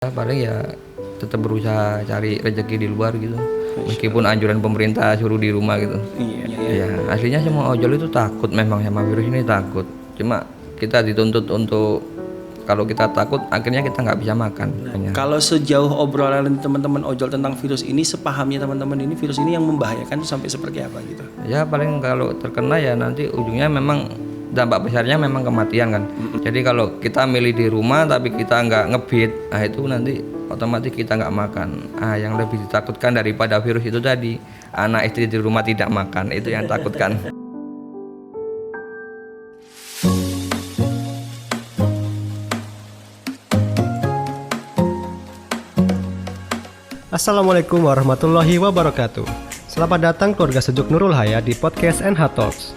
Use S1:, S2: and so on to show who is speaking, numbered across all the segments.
S1: Paling ya tetap berusaha cari rezeki di luar gitu. Meskipun anjuran pemerintah suruh di rumah gitu.
S2: Iya.
S1: Ya, aslinya semua ojol itu takut memang sama virus ini takut. Cuma kita dituntut untuk kalau kita takut akhirnya kita nggak bisa makan.
S2: Kalau sejauh obrolan teman-teman ojol tentang virus ini, sepahamnya teman-teman ini virus ini yang membahayakan sampai seperti apa gitu?
S1: Ya paling kalau terkena ya nanti ujungnya memang dampak besarnya memang kematian kan. Jadi kalau kita milih di rumah tapi kita nggak ngebit, nah itu nanti otomatis kita nggak makan. Yang lebih ditakutkan daripada virus itu tadi, anak istri di rumah tidak makan, itu yang takutkan.
S3: Assalamualaikum warahmatullahi wabarakatuh. Selamat datang keluarga sejuk Nurul Hayat di podcast NH Talks.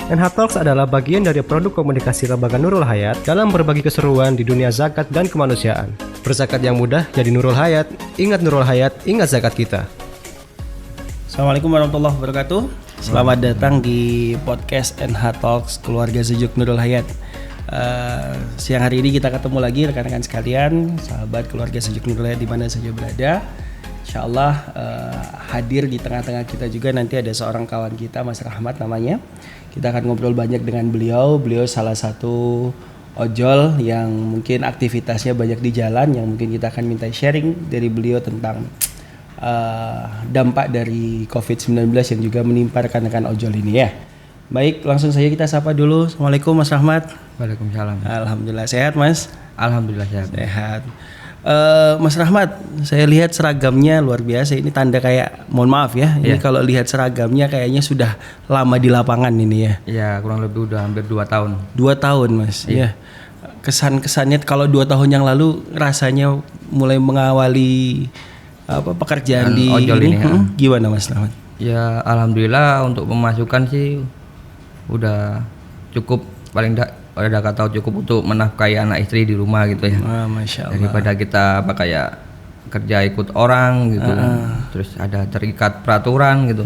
S3: NH Talks adalah bagian dari produk komunikasi Lembaga Nurul Hayat dalam berbagi keseruan di dunia zakat dan kemanusiaan. Berzakat yang mudah jadi Nurul Hayat. Ingat Nurul Hayat, ingat zakat kita.
S2: Assalamualaikum warahmatullahi wabarakatuh. Selamat datang di podcast NH Talks Keluarga Sejuk Nurul Hayat. Siang hari ini kita ketemu lagi rekan-rekan sekalian, sahabat keluarga Sejuk Nurul Hayat di mana saja berada. Insyaallah hadir di tengah-tengah kita juga nanti ada seorang kawan kita, Mas Rahmat namanya. Kita akan ngobrol banyak dengan beliau. Beliau salah satu ojol yang mungkin aktivitasnya banyak di jalan, yang mungkin kita akan minta sharing dari beliau tentang dampak dari COVID-19 yang juga menimpa rekan-rekan ojol ini ya. Baik, langsung saja kita sapa dulu. Assalamualaikum Mas Rahmat.
S1: Waalaikumsalam.
S2: Alhamdulillah sehat Mas.
S1: Alhamdulillah sehat.
S2: Sehat. Mas Rahmat, saya lihat seragamnya luar biasa. Ini tanda kayak, mohon maaf ya, ini kalau lihat seragamnya kayaknya sudah lama di lapangan ini ya.
S1: Ya kurang lebih udah hampir 2 tahun.
S2: 2 tahun Mas, ya. Kesan-kesannya kalau 2 tahun yang lalu rasanya mulai mengawali pekerjaan
S1: Dan
S2: di
S1: ojol ini
S2: gimana Mas Rahmat?
S1: Ya alhamdulillah untuk pemasukan sih udah cukup, paling udah kata cukup untuk menafkahi anak istri di rumah gitu ya.
S2: Masya Allah.
S1: Daripada kita kayak kerja ikut orang gitu, terus ada terikat peraturan gitu.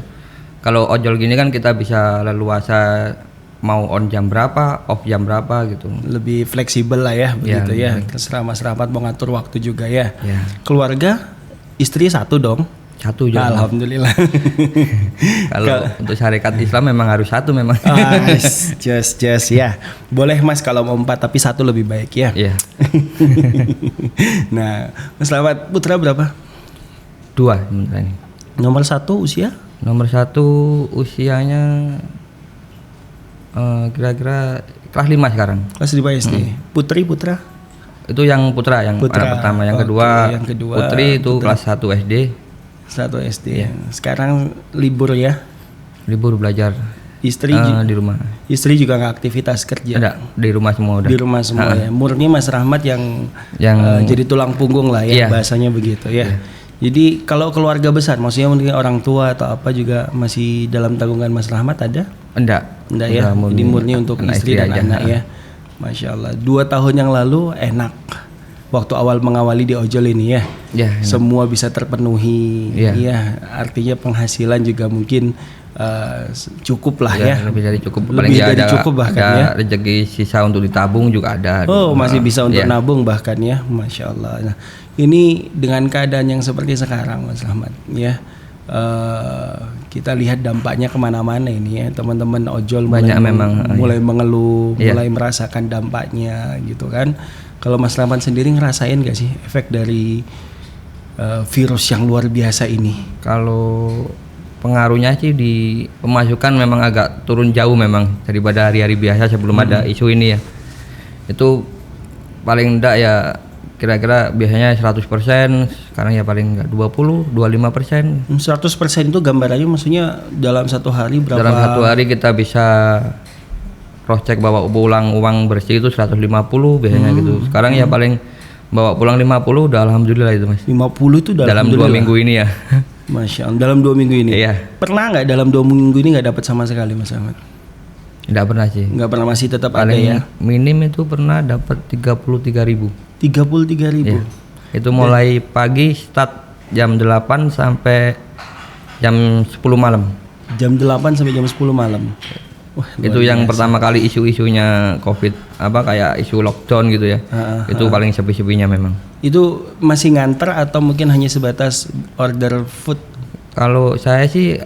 S1: Kalau ojol gini kan kita bisa leluasa mau on jam berapa, off jam berapa gitu.
S2: Lebih fleksibel lah ya begitu ya. Terserah Mas Rahmat mau ngatur waktu juga ya. Keluarga, istri satu dong.
S1: Satu juga.
S2: Alhamdulillah.
S1: Kalau untuk syarikat Islam memang harus satu memang.
S2: Just ya. Boleh Mas kalau mau 4 tapi 1 lebih baik ya.
S1: Iya.
S2: Nah, Mas Rahmat putra berapa?
S1: 2 sebenarnya ini.
S2: Nomor 1 usia?
S1: Nomor 1 usianya kira-kira kelas 5 sekarang.
S2: Kelas 5 SD. Putri putra?
S1: Itu yang putra, yang anak pertama. Yang kedua putri itu kelas 1 SD.
S2: 1 SD. Sekarang libur ya?
S1: Libur belajar.
S2: Istri
S1: di rumah.
S2: Istri juga nggak aktivitas kerja?
S1: Ada, di rumah semua udah.
S2: Di rumah semua ya. Murni Mas Rahmat yang jadi tulang punggung lah ya, bahasanya begitu ya. Jadi kalau keluarga besar, maksudnya mungkin orang tua atau apa juga masih dalam tanggungan Mas Rahmat ada?
S1: Enggak
S2: ya. Jadi murni untuk istri dan
S1: aja.
S2: Anak ya. Masya Allah. 2 tahun yang lalu enak. Waktu awal mengawali di ojol ini ya, semua bisa terpenuhi, ya. Artinya penghasilan juga mungkin cukup lah ya.
S1: Lebih dari cukup.
S2: Lebih dari cukup bahkan
S1: ada
S2: ya.
S1: Rezeki sisa untuk ditabung juga ada.
S2: Masih bisa untuk nabung bahkan ya, masya Allah. Nah, ini dengan keadaan yang seperti sekarang, Mas Rahmat, ya. Kita lihat dampaknya kemana-mana ini ya, teman-teman ojol mulai mengeluh, mulai merasakan dampaknya gitu kan. Kalau Mas Rahmat sendiri ngerasain gak sih efek dari virus yang luar biasa ini?
S1: Kalau pengaruhnya sih di pemasukan memang agak turun jauh memang daripada hari-hari biasa sebelum ada isu ini ya. Itu paling enggak ya kira-kira biasanya 100%, sekarang ya paling enggak 20-25%.
S2: 100% itu gambarannya maksudnya dalam 1 hari berapa?
S1: Dalam 1 hari kita bisa cross check bawa pulang uang bersih itu 150 biasanya gitu. Sekarang ya paling bawa pulang 50 udah alhamdulillah itu Mas.
S2: 50 itu
S1: dalam 2 minggu ini ya.
S2: Masya Allah, dalam 2 minggu ini.
S1: Iya.
S2: Pernah nggak dalam 2 minggu ini nggak dapat sama sekali Mas Ahmad?
S1: Nggak pernah sih.
S2: Nggak pernah, masih tetap
S1: paling
S2: ada ya.
S1: Minim itu pernah dapat 33.000.
S2: 33.000.
S1: Ya. Itu mulai pagi start jam 8 sampai jam 10 malam.
S2: Jam 8 sampai jam 10 malam. Wah,
S1: Itu
S2: luar
S1: yang
S2: biasa.
S1: pertama kali isu-isunya COVID, kayak isu lockdown gitu ya. Itu paling sepi-sepinya memang.
S2: Itu masih nganter atau mungkin hanya sebatas order food?
S1: Kalau saya sih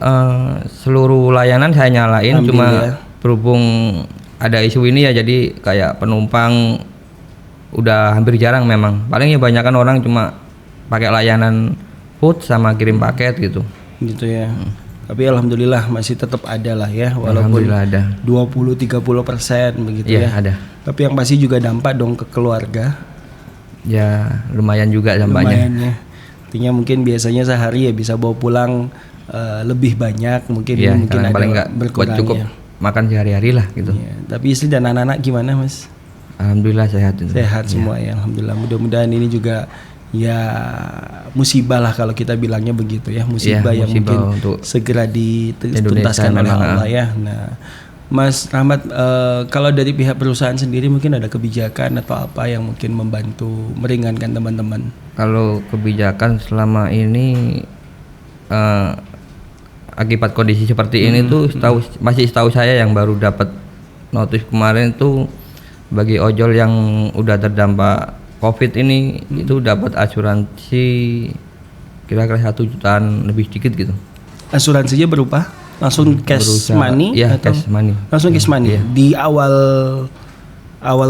S1: seluruh layanan saya nyalain,
S2: Ambil
S1: cuma
S2: ya.
S1: berhubung ada isu ini ya, jadi kayak penumpang udah hampir jarang memang. Paling ya banyakan orang cuma pakai layanan food sama kirim paket gitu.
S2: Gitu ya. Tapi alhamdulillah masih tetap ada lah ya, walaupun
S1: Alhamdulillah ada.
S2: 20-30% begitu
S1: Iya,
S2: ya.
S1: ada.
S2: Tapi yang pasti juga dampak dong ke keluarga.
S1: Ya lumayan juga dampaknya.
S2: Lumayan ya. Artinya mungkin biasanya sehari ya bisa bawa pulang lebih banyak, mungkin
S1: Iya,
S2: ini mungkin
S1: paling
S2: ada
S1: nggak buat
S2: berkurang
S1: cukup
S2: ya.
S1: makan sehari-hari lah gitu.
S2: Iya. Tapi istri dan anak-anak gimana Mas?
S1: Alhamdulillah sehat itu.
S2: Sehat semua ya, alhamdulillah. Mudah-mudahan ini juga ya musibah lah kalau kita bilangnya begitu ya, musibah
S1: Iya,
S2: yang
S1: musibah
S2: mungkin
S1: untuk
S2: segera
S1: Indonesia
S2: dituntaskan oleh
S1: memang,
S2: Allah ya. Nah, Mas Rahmat, kalau dari pihak perusahaan sendiri mungkin ada kebijakan atau apa yang mungkin membantu meringankan teman-teman?
S1: Kalau kebijakan selama ini akibat kondisi seperti ini tuh masih setahu saya yang baru dapat notif kemarin tuh bagi ojol yang udah terdampak COVID ini itu dapat asuransi kira-kira 1 jutaan lebih sedikit gitu.
S2: Asuransinya berupa langsung cash
S1: Berusaha-
S2: money
S1: Iya,
S2: atau
S1: cash money.
S2: langsung cash money di awal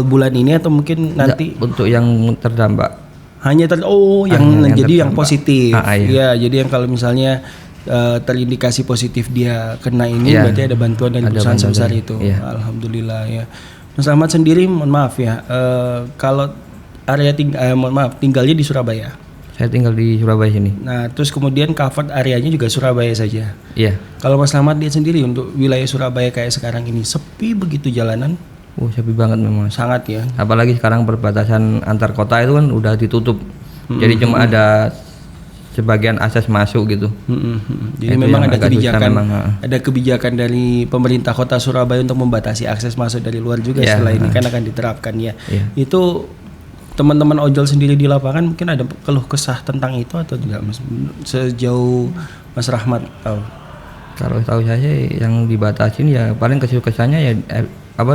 S2: bulan ini atau mungkin nanti
S1: Untuk yang terdampak
S2: hanya yang
S1: yang
S2: jadi yang
S1: terdampak.
S2: positif.
S1: Iya.
S2: Ya, jadi yang kalau misalnya terindikasi positif dia kena ini
S1: Iya.
S2: berarti ada bantuan dari
S1: Ada
S2: perusahaan
S1: bantuan
S2: sebesar
S1: dari-
S2: itu.
S1: iya.
S2: Alhamdulillah ya. Mas Ahmad sendiri mohon maaf ya, kalau area tinggalnya di Surabaya.
S1: saya tinggal di Surabaya sini.
S2: Nah, terus kemudian covered areanya juga Surabaya saja.
S1: Iya.
S2: Kalau Mas Ahmad lihat sendiri untuk wilayah Surabaya kayak sekarang ini sepi begitu jalanan,
S1: Sepi banget memang.
S2: sangat ya.
S1: Apalagi sekarang perbatasan antar kota itu kan udah ditutup. Jadi cuma ada sebagian akses masuk gitu.
S2: Jadi
S1: Itu
S2: memang
S1: yang
S2: ada
S1: agak susah
S2: kebijakan,
S1: memang,
S2: ada kebijakan dari pemerintah Kota Surabaya untuk membatasi akses masuk dari luar juga
S1: Iya,
S2: setelah ini kan akan diterapkan ya.
S1: Iya.
S2: Itu teman-teman ojol sendiri di lapangan mungkin ada keluh kesah tentang itu atau tidak Mas? Sejauh Mas Rahmat tahu.
S1: Kalau tahu saya sih yang dibatasin ya paling kesannya ya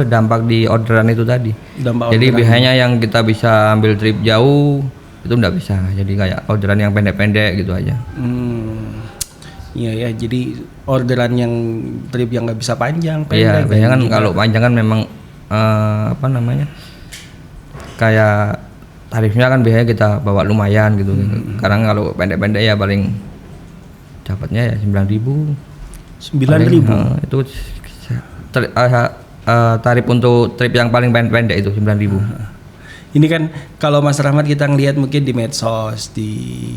S1: dampak di orderan itu tadi.
S2: Dampak
S1: Jadi
S2: orderan.
S1: biasanya yang kita bisa ambil trip jauh itu nggak bisa. Jadi kayak orderan yang pendek-pendek gitu aja.
S2: Iya ya, jadi orderan yang trip yang nggak bisa panjang,
S1: Iya,
S2: pendek.
S1: biasanya kan
S2: juga.
S1: kalau panjang kan memang kayak tarifnya kan biasanya kita bawa lumayan gitu. Sekarang kalau pendek-pendek ya paling dapatnya ya 9.000.
S2: 9.000.
S1: Itu tarif untuk trip yang paling pendek itu 9.000.
S2: Ini kan kalau Mas Rahmat kita ngelihat mungkin di medsos, di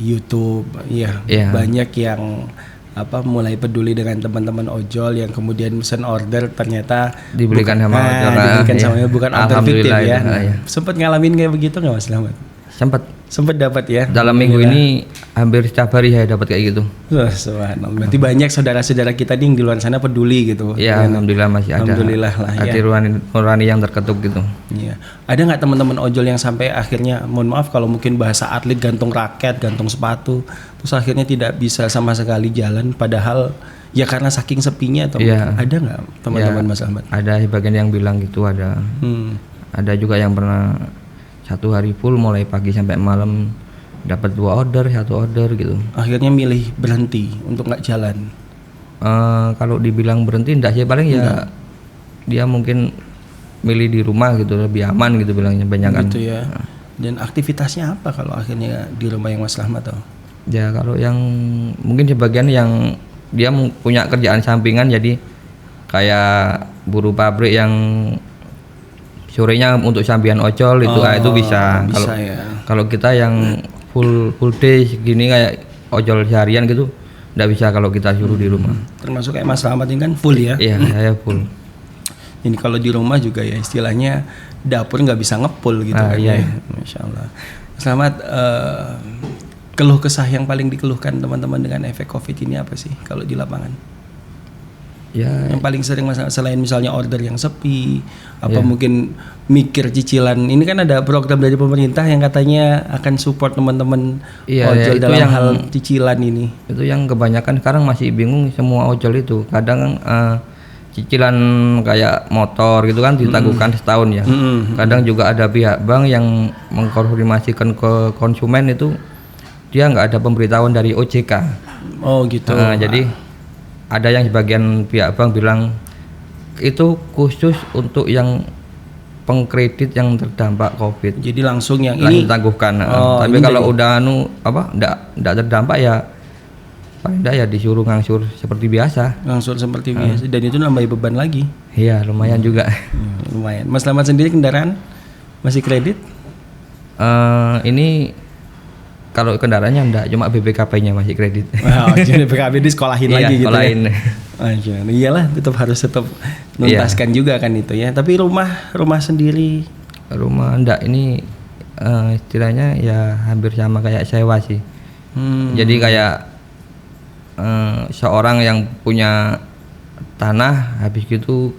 S2: YouTube, ya
S1: Iya.
S2: banyak yang mulai peduli dengan teman-teman ojol yang kemudian pesan order ternyata
S1: Dibelikan sama ojol.
S2: dibelikan
S1: Iya.
S2: sama bukan order fiktif
S1: Alhamdulillah
S2: ya.
S1: itu,
S2: Nah,
S1: iya.
S2: Sempat ngalamin kayak begitu nggak Mas Rahmat? Sempat dapat ya.
S1: Dalam minggu ini hampir setiap hari saya dapat kayak gitu.
S2: Wah, subhanallah. Berarti banyak saudara-saudara kita nih yang di luar sana peduli gitu.
S1: Ya, alhamdulillah masih ada.
S2: Alhamdulillah lah ya.
S1: Hati nurani yang terketuk gitu.
S2: Iya. Ada nggak teman-teman ojol yang sampai akhirnya, mohon maaf kalau mungkin bahasa atlet gantung raket, gantung sepatu, terus akhirnya tidak bisa sama sekali jalan, padahal ya karena saking sepinya atau
S1: Iya.
S2: ada nggak teman-teman
S1: Ya,
S2: Mas Ahmad?
S1: Ada sebagian yang bilang gitu ada. Ada juga yang pernah 1 hari full mulai pagi sampai malam dapat 2 order, 1 order gitu.
S2: Akhirnya milih berhenti untuk nggak jalan.
S1: Kalau dibilang berhenti enggak sih, paling ya dia mungkin milih di rumah gitu lebih aman gitu bilangnya banyak kan.
S2: Gitu ya. Dan aktivitasnya apa kalau akhirnya di rumah yang Mas Rahmat tahu?
S1: Ya kalau yang mungkin sebagian yang dia punya kerjaan sampingan jadi kayak buruh pabrik yang sorenya untuk sambian ojol itu bisa.
S2: Bisa ya.
S1: Kalau kita yang full day segini kayak ojol seharian gitu nggak bisa kalau kita suruh di rumah.
S2: Termasuk kayak Mas Rahmat ini kan full ya.
S1: Iya, saya full.
S2: Ini kalau di rumah juga ya istilahnya dapur nggak bisa ngepul gitu kan
S1: iya.
S2: ya. Masya Allah. Selamat keluh kesah yang paling dikeluhkan teman-teman dengan efek COVID ini apa sih kalau di lapangan?
S1: Ya,
S2: Yang paling sering masalah selain misalnya order yang sepi, apa mungkin mikir cicilan. Ini kan ada program dari pemerintah yang katanya akan support teman-teman
S1: Iya,
S2: ojol
S1: itu
S2: dalam
S1: yang-
S2: hal cicilan ini.
S1: itu yang kebanyakan sekarang masih bingung semua ojol itu. Kadang cicilan kayak motor gitu kan ditangguhkan setahun ya. Kadang juga ada pihak bank yang mengkonfirmasikan ke konsumen itu dia nggak ada pemberitahuan dari OJK.
S2: Oh gitu.
S1: Jadi ada yang sebagian pihak bank bilang itu khusus untuk yang pengkredit yang terdampak COVID.
S2: Jadi langsung yang
S1: Langsung
S2: ini
S1: ditangguhkan. Tapi
S2: ini
S1: kalau udah enggak terdampak ya paling enggak ya disuruh ngangsur seperti biasa.
S2: langsung seperti biasa dan itu nambah beban lagi.
S1: Iya, lumayan juga.
S2: Lumayan. Mas Slamet sendiri kendaraan masih kredit?
S1: Ini kalau kendaraannya enggak, cuma BPKP-nya masih kredit.
S2: Wow, jadi BKB di sekolahin lagi gitu
S1: sekolahin.
S2: Ya. Iyalah, harus tetap nuntaskan juga kan itu ya. Tapi rumah sendiri.
S1: Rumah enggak, ini istilahnya ya hampir sama kayak sewa sih. Jadi kayak seorang yang punya tanah, habis gitu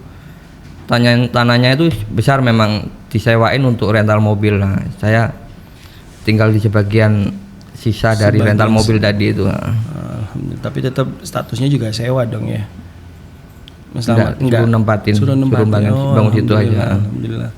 S1: tanahnya itu besar, memang disewain untuk rental mobil. Nah, saya tinggal di sebagian sisa dari rental mobil tadi itu.
S2: Alhamdulillah. Tapi tetap statusnya juga sewa dong ya. Mas Slamet
S1: Suruh nempatin, suruh bangun situ aja.
S2: Alhamdulillah.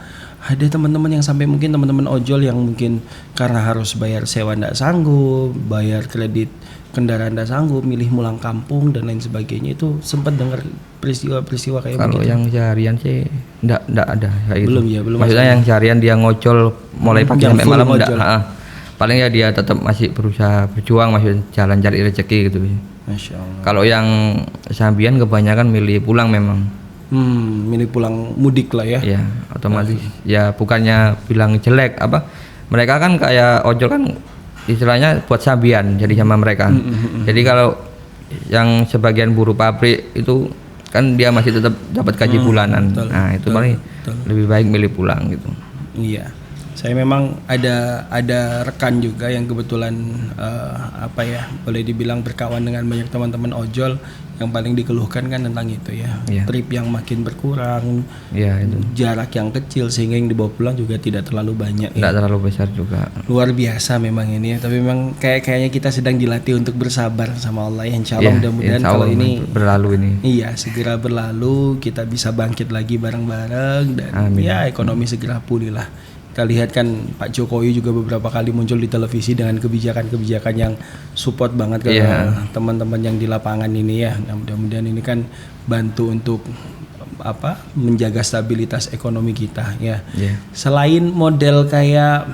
S2: Ada teman-teman yang sampai mungkin teman-teman ojol yang mungkin karena harus bayar sewa ndak sanggup, bayar kredit kendaraan ndak sanggup, milih pulang kampung dan lain sebagainya. Itu sempat dengar peristiwa-peristiwa kayak
S1: kalau
S2: begitu?
S1: yang seharian sih ndak ada kayak itu.
S2: Belum.
S1: Maksudnya yang seharian dia ngojol mulai pagi
S2: yang
S1: sampai
S2: full
S1: malam
S2: ngojol.
S1: enggak. Paling ya dia tetap masih berusaha berjuang, masih jalan cari rezeki gitu.
S2: Masya Allah.
S1: Kalau yang sambian kebanyakan milih pulang memang.
S2: Milih pulang mudik lah ya.
S1: Ya, otomatis ya bukannya bilang jelek apa. Mereka kan kayak ojol kan istilahnya buat sambian jadi sama mereka. Jadi kalau yang sebagian buruh pabrik itu kan dia masih tetap dapat gaji bulanan. Nah, itu paling lebih baik milih pulang gitu.
S2: Iya. Saya memang ada rekan juga yang kebetulan boleh dibilang berkawan dengan banyak teman-teman ojol, yang paling dikeluhkan kan tentang itu ya. Trip yang makin berkurang, itu. Jarak yang kecil sehingga yang dibawa pulang juga tidak terlalu banyak.
S1: Tidak terlalu besar juga.
S2: Luar biasa memang ini ya. Tapi memang kayaknya kita sedang dilatih untuk bersabar sama Allah ya. Insya Allah mudah-mudahan kalau ini
S1: berlalu ini.
S2: Iya, segera berlalu, kita bisa bangkit lagi bareng-bareng dan ya ekonomi segera pulih lah. Kita lihat kan Pak Jokowi juga beberapa kali muncul di televisi dengan kebijakan-kebijakan yang support banget ke teman-teman yang di lapangan ini ya. Nah, mudah-mudahan ini kan bantu untuk menjaga stabilitas ekonomi kita ya. Selain model kayak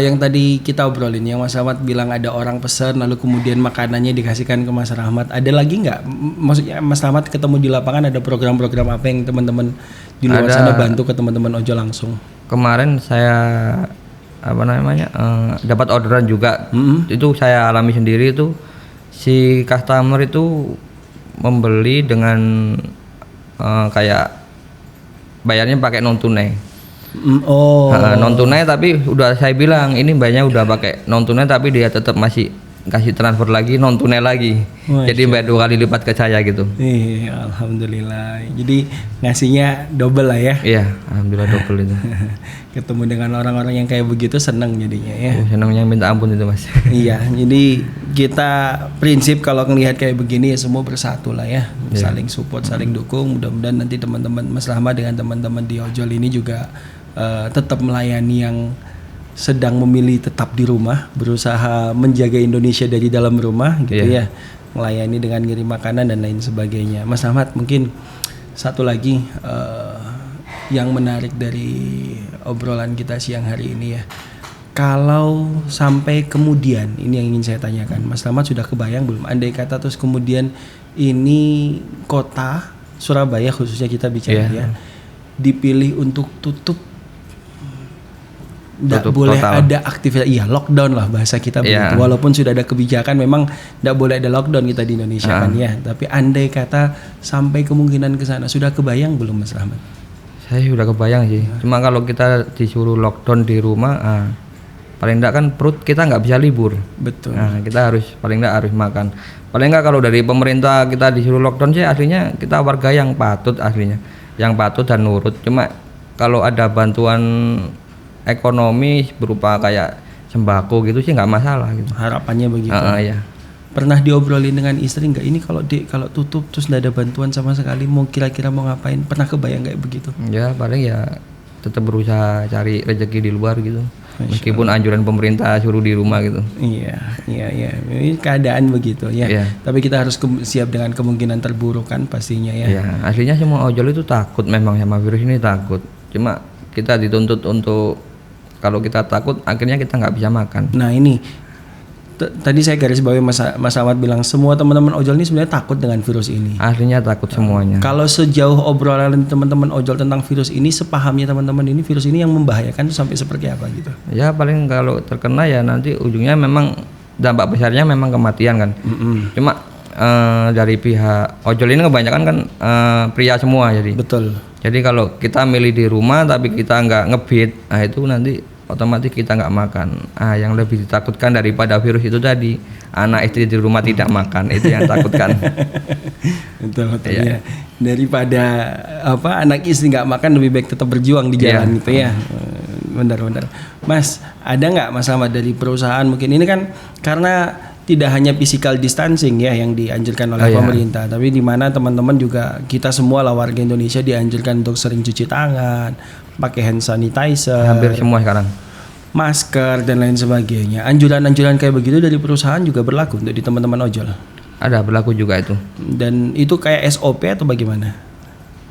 S2: yang tadi kita obrolin, yang Mas Rahmat bilang ada orang pesan lalu kemudian makanannya dikasihkan ke Mas Rahmat. Ada lagi nggak? Maksudnya Mas Rahmat ketemu di lapangan ada program-program apa yang teman-teman di luar sana bantu ke teman-teman ojol langsung?
S1: Kemarin saya dapat orderan juga. Itu saya alami sendiri itu, si customer itu membeli dengan kayak bayarnya pakai non tunai. Non tunai, tapi udah saya bilang ini bayarnya udah pakai non tunai tapi dia tetap masih kasih transfer lagi non tunai lagi. Jadi bayar 2 kali lipat ke saya gitu.
S2: Alhamdulillah. Jadi ngasihnya double lah ya.
S1: Iya, alhamdulillah double itu.
S2: Ketemu dengan orang-orang yang kayak begitu senang jadinya ya.
S1: Senangnya minta ampun itu Mas.
S2: Iya, jadi kita prinsip kalau ngelihat kayak begini ya semua bersatu lah ya. Saling support, saling dukung. Mudah-mudahan nanti teman-teman Mas Rahmat dengan teman-teman di ojol ini juga tetap melayani yang sedang memilih tetap di rumah, berusaha menjaga Indonesia dari dalam rumah gitu ya, melayani dengan ngirim makanan dan lain sebagainya. Mas Ahmad, mungkin satu lagi yang menarik dari obrolan kita siang hari ini ya, kalau sampai kemudian ini yang ingin saya tanyakan, Mas Ahmad sudah kebayang belum? Andai kata terus kemudian ini kota Surabaya khususnya kita bicara ya, dipilih untuk tutup. Tidak boleh total. Ada aktivitas, lockdown lah bahasa kita begitu. Walaupun sudah ada kebijakan, memang tidak boleh ada lockdown kita di Indonesia kan ya. Tapi andai kata sampai kemungkinan ke sana, sudah kebayang belum Mas Rahmat?
S1: Saya sudah kebayang sih. Cuma kalau kita disuruh lockdown di rumah, paling tidak kan perut kita nggak bisa libur.
S2: Betul.
S1: Nah, kita paling tidak harus makan. Paling nggak kalau dari pemerintah kita disuruh lockdown sih, aslinya kita warga yang patut yang patuh dan nurut. Cuma kalau ada bantuan ekonomi berupa kayak sembako gitu sih nggak masalah gitu.
S2: Harapannya begitu.
S1: Ya.
S2: Pernah diobrolin dengan istri nggak, ini kalau tutup terus nggak ada bantuan sama sekali, mau kira-kira mau ngapain? Pernah kebayang kayak begitu?
S1: Ya paling ya tetap berusaha cari rezeki di luar gitu. Meskipun anjuran pemerintah suruh di rumah gitu.
S2: Iya. Ini keadaan begitu ya.
S1: Iya.
S2: Tapi kita harus siap dengan kemungkinan terburuk kan pastinya ya.
S1: Ya, aslinya semua ojol itu takut memang sama virus ini, takut. Cuma kita dituntut untuk, kalau kita takut akhirnya kita nggak bisa makan.
S2: Nah ini tadi saya garis bawahi Mas Ahmad bilang semua teman-teman ojol ini sebenarnya takut dengan virus ini.
S1: Aslinya takut semuanya.
S2: Kalau sejauh obrolan teman-teman ojol tentang virus ini, sepahamnya teman-teman ini, virus ini yang membahayakan itu sampai seperti apa gitu?
S1: Ya paling kalau terkena ya nanti ujungnya memang dampak besarnya memang kematian kan. Cuma dari pihak ojol ini kebanyakan kan pria semua jadi.
S2: Betul.
S1: Jadi kalau kita milih di rumah tapi kita nggak ngebit, nah itu nanti otomatis kita nggak makan. Yang lebih ditakutkan daripada virus itu tadi, anak istri di rumah tidak makan, itu yang takutkan.
S2: betul ya. Daripada anak istri nggak makan, lebih baik tetap berjuang di jalan gitu ya. Benar. Mas, ada nggak Mas Ahmad dari perusahaan, mungkin ini kan karena tidak hanya physical distancing ya yang dianjurkan oleh pemerintah, tapi di mana teman-teman juga, kita semua lah warga Indonesia dianjurkan untuk sering cuci tangan, pakai hand sanitizer,
S1: hampir semua sekarang,
S2: masker dan lain sebagainya. Anjuran-anjuran kayak begitu dari perusahaan juga berlaku untuk di teman-teman ojol?
S1: Ada, berlaku juga itu.
S2: Dan itu kayak SOP atau bagaimana?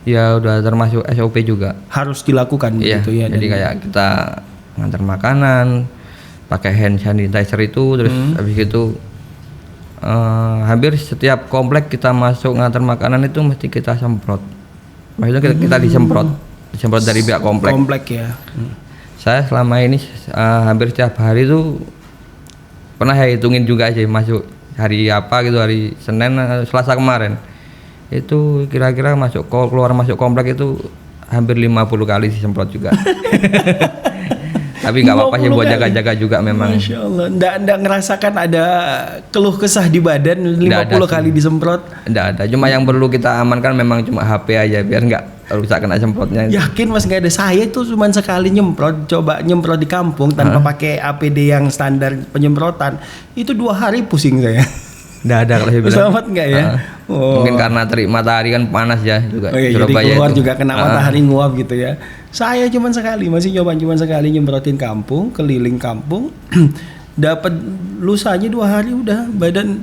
S1: Ya udah termasuk SOP juga.
S2: Harus dilakukan begitu ya.
S1: Jadi kayak kita ngantar makanan pakai hand sanitizer itu, terus habis itu hampir setiap komplek kita masuk ngantar makanan itu mesti kita semprot. Maksudnya kita disemprot dari pihak komplek.
S2: Komplek ya.
S1: Saya selama ini hampir setiap hari itu pernah saya hitungin juga sih, masuk hari apa gitu, hari Senin, Selasa kemarin itu kira-kira keluar masuk komplek itu hampir 50 kali disemprot juga. Tapi nggak apa-apa sih buat jaga-jaga juga memang.
S2: Masya Allah, nggak ngerasakan ada keluh kesah di badan 50 kali disemprot?
S1: Nggak ada, cuma yang perlu kita amankan memang cuma HP aja biar nggak rusak kena semprotnya.
S2: Yakin Mas nggak ada? Saya itu cuma sekali nyemprot, coba nyemprot di kampung tanpa pakai APD yang standar penyemprotan, itu 2 hari pusing saya.
S1: Nggak ada kalau saya bilang.
S2: Selamat nggak ya?
S1: Mungkin karena terik matahari kan panas ya juga.
S2: Jadi keluar itu juga kena matahari nguap gitu ya. Saya cuma sekali, masih cuma sekali nyemprotin kampung, keliling kampung. Dapat lusanya 2 hari udah badan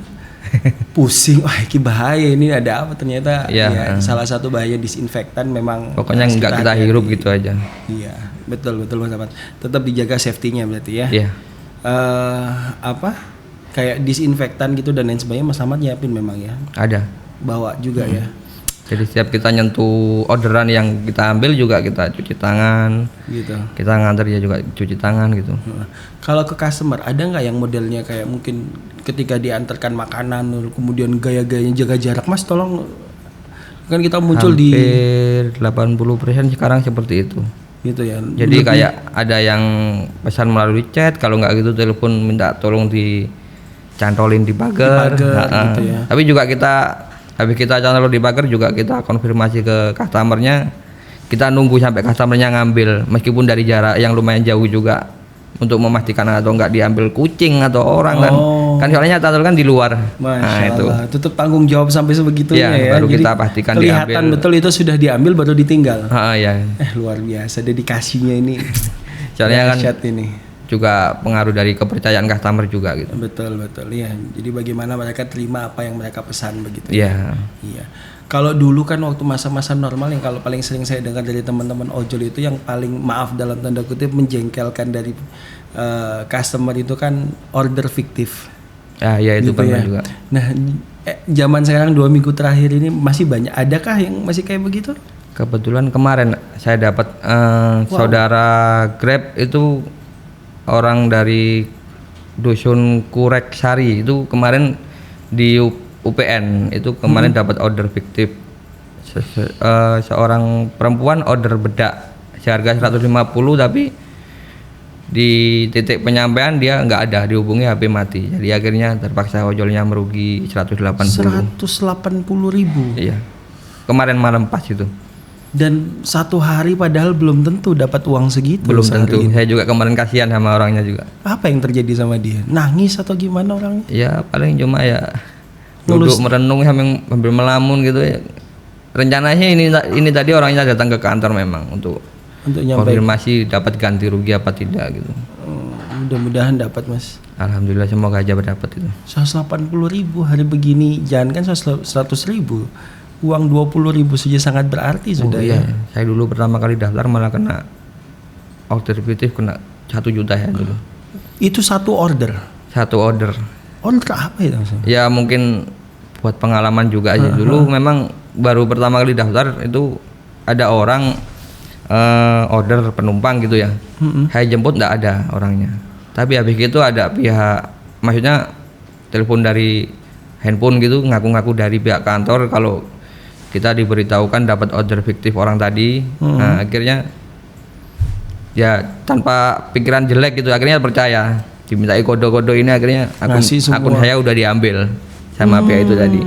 S2: pusing. Wah, ini bahaya, ini ada apa ternyata? Ya, salah satu bahaya disinfektan memang.
S1: Pokoknya nggak kita hirup gitu aja.
S2: Iya, betul Mas Ahmad. Tetap dijaga safety-nya berarti ya.
S1: Iya.
S2: Kayak disinfektan gitu dan lain sebagainya, Mas Ahmad nyiapin memang ya?
S1: Ada.
S2: Bawa juga ya?
S1: Jadi setiap kita nyentuh orderan yang kita ambil juga kita cuci tangan. Gitu. Kita nganter ya juga cuci tangan gitu.
S2: Kalau ke customer, ada nggak yang modelnya kayak mungkin ketika diantarkan makanan, kemudian gaya-gayanya jaga jarak, Mas tolong, kan kita muncul
S1: hampir 80% sekarang seperti itu.
S2: Gitu ya.
S1: Jadi kayak ada yang pesan melalui chat, kalau nggak gitu telepon minta tolong dicantolin di pagar, gitu ya. Tapi juga habis kita cantolin di pagar juga kita konfirmasi ke customernya, kita nunggu sampai customernya ngambil meskipun dari jarak yang lumayan jauh juga untuk memastikan atau nggak diambil kucing atau orang kan soalnya cantol kan di luar.
S2: Masya Allah, itu tutup tanggung jawab sampai sebegitunya ya.
S1: Baru
S2: jadi
S1: kita pastikan
S2: kelihatan
S1: diambil.
S2: Betul itu sudah diambil baru ditinggal.
S1: Ya.
S2: Luar biasa dedikasinya ini.
S1: Soalnya kan
S2: ini
S1: juga pengaruh dari kepercayaan customer juga gitu.
S2: Betul ya. Jadi bagaimana mereka terima apa yang mereka pesan begitu.
S1: Iya.
S2: Kalau dulu kan waktu masa-masa normal yang kalau paling sering saya dengar dari teman-teman ojol itu yang paling maaf dalam tanda kutip menjengkelkan dari customer itu kan order fiktif.
S1: Ya itu gitu pernah juga.
S2: Nah, zaman sekarang 2 minggu terakhir ini masih banyak. Adakah yang masih kayak begitu?
S1: Kebetulan kemarin saya dapat saudara Grab itu orang dari dusun Kurek Sari itu kemarin di UPN itu kemarin dapat order fiktif seorang perempuan order bedak seharga 150 tapi di titik penyampaian dia nggak ada, dihubungi HP mati, jadi akhirnya terpaksa ojolnya merugi 180.000.
S2: Iya, kemarin malam pas itu. Dan satu hari padahal belum tentu dapat uang segitu.
S1: Belum
S2: sehari
S1: tentu.
S2: ini.
S1: Saya juga kemarin kasihan sama orangnya juga.
S2: Apa yang terjadi sama dia? Nangis atau gimana orangnya?
S1: Ya paling cuma ya
S2: Ngelus.
S1: duduk merenung sambil melamun gitu ya. Rencananya ini tadi orangnya datang ke kantor memang untuk
S2: Untuk nyampe.
S1: konfirmasi dapat ganti rugi apa tidak gitu.
S2: Mudah-mudahan dapat Mas.
S1: Alhamdulillah semoga aja berdapat itu.
S2: 180.000 hari begini, jangan kan 100.000. Uang 20.000 saja sangat berarti sudah
S1: Iya,
S2: ya.
S1: saya dulu pertama kali daftar malah kena order fiktif kena 1 juta ya dulu.
S2: Itu satu order.
S1: Satu order.
S2: Order apa itu Mas?
S1: Ya mungkin buat pengalaman juga aja dulu memang baru pertama kali daftar itu ada orang order penumpang gitu ya. Saya jemput nggak ada orangnya. Tapi habis itu ada pihak, maksudnya telepon dari handphone gitu ngaku-ngaku dari pihak kantor kalau kita diberitahukan dapat order fiktif orang tadi. Nah, akhirnya ya tanpa pikiran jelek gitu akhirnya percaya. Dimintai kode-kode ini akhirnya akun saya udah diambil sama pihak itu tadi.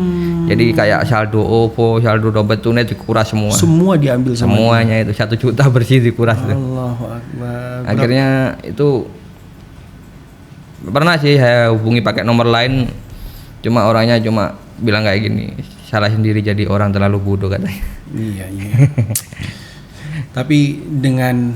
S1: Jadi kayak saldo OVO, saldo dompet tunai dikuras semua.
S2: Semua diambil sama
S1: Semuanya itu 1 juta bersih dikuras itu.
S2: Allahu Akbar.
S1: Akhirnya itu pernah sih saya hubungi pakai nomor lain, cuma orangnya cuma bilang kayak gini, salah sendiri jadi orang terlalu bodoh katanya.
S2: Iya. Tapi dengan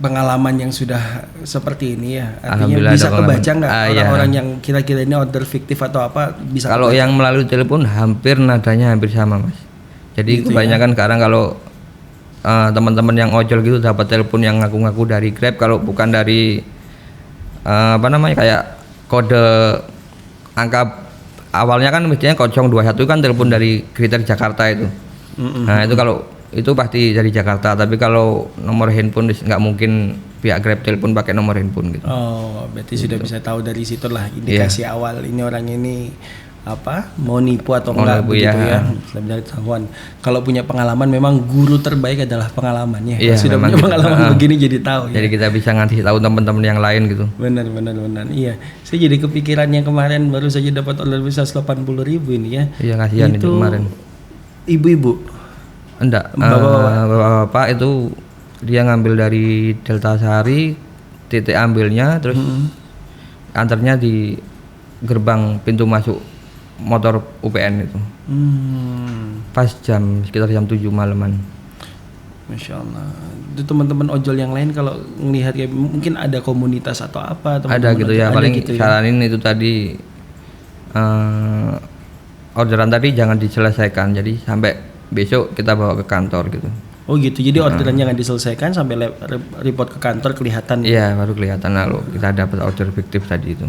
S2: pengalaman yang sudah seperti ini ya, artinya
S1: Alhamdulillah
S2: bisa
S1: ada
S2: kebaca nggak
S1: pengalaman.
S2: orang-orang yang kira-kira ini order fiktif atau apa bisa
S1: Kalau
S2: kebaca?
S1: yang melalui telepon hampir nadanya hampir sama Mas. Jadi
S2: Gitu
S1: kebanyakan sekarang kalau teman-teman yang ojol gitu dapat telepon yang ngaku-ngaku dari Grab, kalau bukan dari kayak kode angka awalnya kan mestinya 021 kan telepon dari Greater Jakarta itu. Nah itu kalau itu pasti dari Jakarta, tapi kalau nomor handphone nggak mungkin pihak Grab telepon pakai nomor handphone gitu.
S2: Oh, berarti sudah bisa tahu dari situ lah indikasi awal ini orang ini mau nipu atau enggak
S1: nipu,
S2: begitu
S1: ya.
S2: Sudah bisa ketahuan. Kalau punya pengalaman memang guru terbaik adalah pengalamannya.
S1: Iya,
S2: Sudah
S1: memang
S2: punya pengalaman begini jadi tahu
S1: Jadi
S2: ya.
S1: kita bisa ngasih tahu teman-teman yang lain gitu.
S2: Benar. Iya. Saya jadi kepikirannya kemarin baru saja dapat order bisa 80.000 ini ya.
S1: Iya kasihan itu kemarin.
S2: Ibu-ibu.
S1: Enggak, bapak itu dia ngambil dari Delta Sari, titik ambilnya, terus antarnya di gerbang pintu masuk motor UPN itu. Pas sekitar jam 7 malaman.
S2: Masya Allah. Itu teman-teman ojol yang lain kalau melihat kayak mungkin ada komunitas atau apa
S1: Ada gitu ya, paling
S2: gitu ya.
S1: saranin itu tadi orderan tadi jangan diselesaikan, jadi sampai besok kita bawa ke kantor gitu.
S2: Oh gitu, jadi orderan jangan diselesaikan sampai report ke kantor kelihatan.
S1: Iya, baru kelihatan lalu kita dapat order fiktif tadi itu.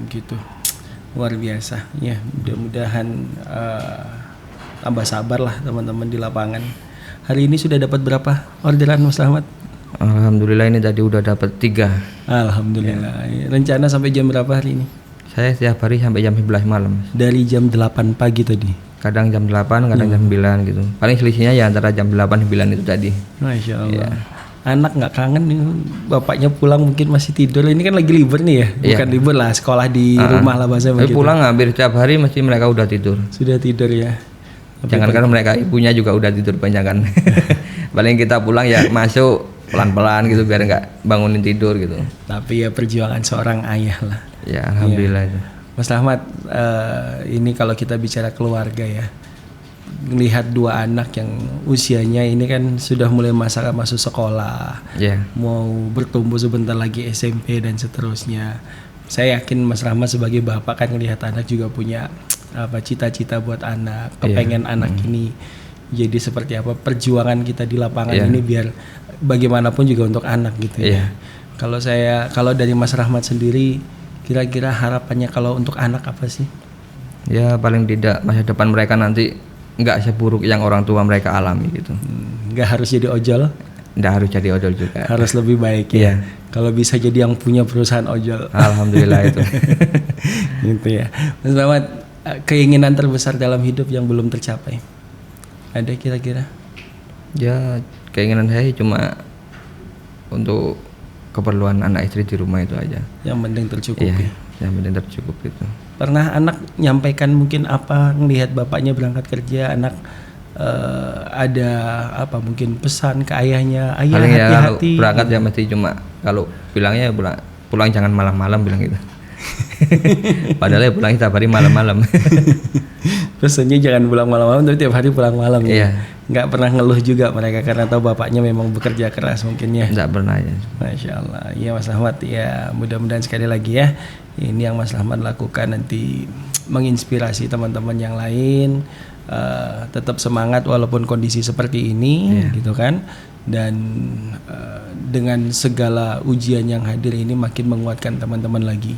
S2: Gitu. Luar biasa. Ya, mudah-mudahan tambah sabar lah teman-teman di lapangan. Hari ini sudah dapat berapa orderan Mas Rahmat?
S1: Alhamdulillah ini tadi udah dapat 3.
S2: Alhamdulillah. Rencana sampai jam berapa hari ini?
S1: Saya setiap hari sampai jam 11 malam.
S2: Dari jam 8 pagi tadi.
S1: Kadang jam 8, kadang jam 9 gitu. Paling selisihnya ya antara jam 8 9 itu tadi.
S2: Masya Allah. Anak nggak kangen nih, bapaknya pulang mungkin masih tidur. Ini kan lagi libur nih ya, bukan libur lah, sekolah di rumah lah bahasa
S1: Tapi
S2: begitu.
S1: pulang hampir setiap hari mesti mereka udah tidur.
S2: Sudah tidur ya.
S1: Jangankan mereka, ibunya juga udah tidur banyakan. Paling kita pulang ya masuk pelan-pelan gitu biar nggak bangunin tidur gitu.
S2: Tapi ya perjuangan seorang ayah lah.
S1: Ya alhamdulillah itu.
S2: Mas Rahmat, ini kalau kita bicara keluarga ya, melihat 2 anak yang usianya ini kan sudah mulai masuk sekolah, mau bertumbuh sebentar lagi SMP dan seterusnya. Saya yakin Mas Rahmat sebagai bapak kan melihat anak juga punya cita-cita buat anak, kepengen anak ini jadi seperti apa. Perjuangan kita di lapangan ini biar bagaimanapun juga untuk anak gitu ya. Kalau dari Mas Rahmat sendiri, kira-kira harapannya kalau untuk anak apa sih?
S1: Ya paling tidak masa depan mereka nanti nggak seburuk yang orang tua mereka alami gitu.
S2: Nggak harus jadi ojol?
S1: Nggak harus jadi ojol juga.
S2: Harus lebih baik ya. Kalau bisa jadi yang punya perusahaan ojol.
S1: Alhamdulillah itu.
S2: Gitu ya. Mas Rahmat, keinginan terbesar dalam hidup yang belum tercapai? Ada kira-kira?
S1: Ya keinginan saya cuma untuk keperluan anak istri di rumah itu aja.
S2: Yang penting tercukupi.
S1: Iya, yang penting tercukupi itu.
S2: Pernah anak nyampaikan mungkin apa ngelihat bapaknya berangkat kerja, anak ada apa mungkin pesan ke ayahnya, ayah
S1: Paling ya kalau
S2: hati-hati.
S1: berangkat ya mesti cuma kalau bilangnya pulang jangan malam-malam bilang gitu. Padahal ya pulang tiap hari malam-malam.
S2: Pesannya jangan pulang malam-malam, tapi tiap hari pulang malam.
S1: Iya.
S2: Nggak pernah ngeluh juga mereka karena tahu bapaknya memang bekerja keras mungkin ya.
S1: Enggak pernah ya.
S2: Masya Allah. Ya Mas Ahmad, ya mudah-mudahan sekali lagi ya ini yang Mas Ahmad lakukan nanti menginspirasi teman-teman yang lain, tetap semangat walaupun kondisi seperti ini gitu kan. Dan dengan segala ujian yang hadir ini makin menguatkan teman-teman lagi.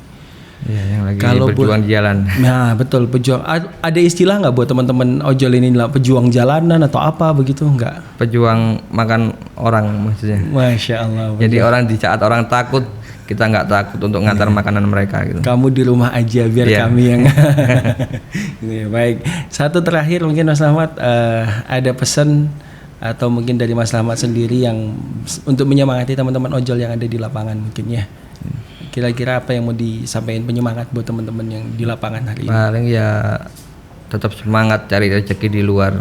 S1: Ya, yang lagi
S2: Kalau
S1: berjuang di jalan.
S2: Nah betul, pejuang. Ada istilah nggak buat teman-teman ojol ini lah, pejuang jalanan atau apa begitu nggak?
S1: Pejuang makan orang maksudnya.
S2: Masya Allah.
S1: Jadi orang di saat orang takut, kita nggak takut untuk ngantar makanan mereka gitu.
S2: Kamu di rumah aja biar kami yang. Ya, baik. Satu terakhir mungkin Mas Ahmad, ada pesan atau mungkin dari Mas Ahmad sendiri yang untuk menyemangati teman-teman ojol yang ada di lapangan mungkin ya. Kira-kira apa yang mau disampaikan penyemangat buat teman-teman yang di lapangan hari ini?
S1: Paling ya tetap semangat cari rezeki di luar,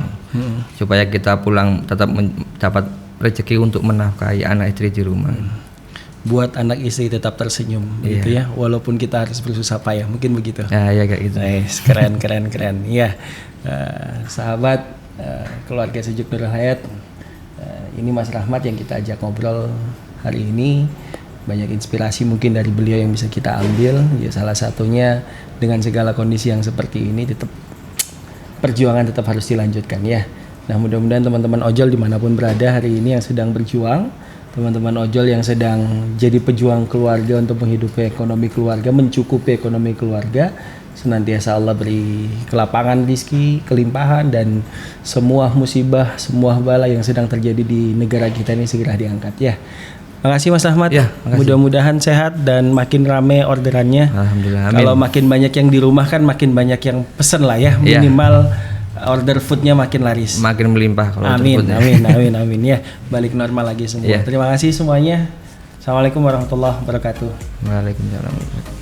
S1: supaya kita pulang tetap mendapat rezeki untuk menafkahi anak istri di rumah.
S2: Buat anak istri tetap tersenyum, gitu ya, walaupun kita harus bersusah payah, mungkin begitu.
S1: Ya kayak gitu.
S2: Nice, keren. Iya, sahabat keluarga sejuk Nurul Hayat, ini Mas Rahmat yang kita ajak ngobrol hari ini. Banyak inspirasi mungkin dari beliau yang bisa kita ambil. Ya salah satunya dengan segala kondisi yang seperti ini tetap perjuangan tetap harus dilanjutkan ya. Nah mudah-mudahan teman-teman ojol dimanapun berada hari ini yang sedang berjuang, teman-teman ojol yang sedang jadi pejuang keluarga untuk menghidupi ekonomi keluarga, mencukupi ekonomi keluarga, senantiasa Allah beri kelapangan rezeki, kelimpahan, dan semua musibah, semua bala yang sedang terjadi di negara kita ini segera diangkat ya. Makasih Mas Ahmad.
S1: Ya, makasih.
S2: Mudah-mudahan sehat dan makin rame orderannya.
S1: Alhamdulillah. Amin.
S2: Kalau makin banyak yang di rumah kan makin banyak yang pesen lah ya.
S1: Ya.
S2: Minimal order foodnya makin laris.
S1: Makin melimpah kalau
S2: Amin,
S1: tersebut.
S2: amin ya. Balik normal lagi semua.
S1: Ya.
S2: Terima kasih semuanya. Assalamualaikum warahmatullahi wabarakatuh.
S1: Waalaikumsalam.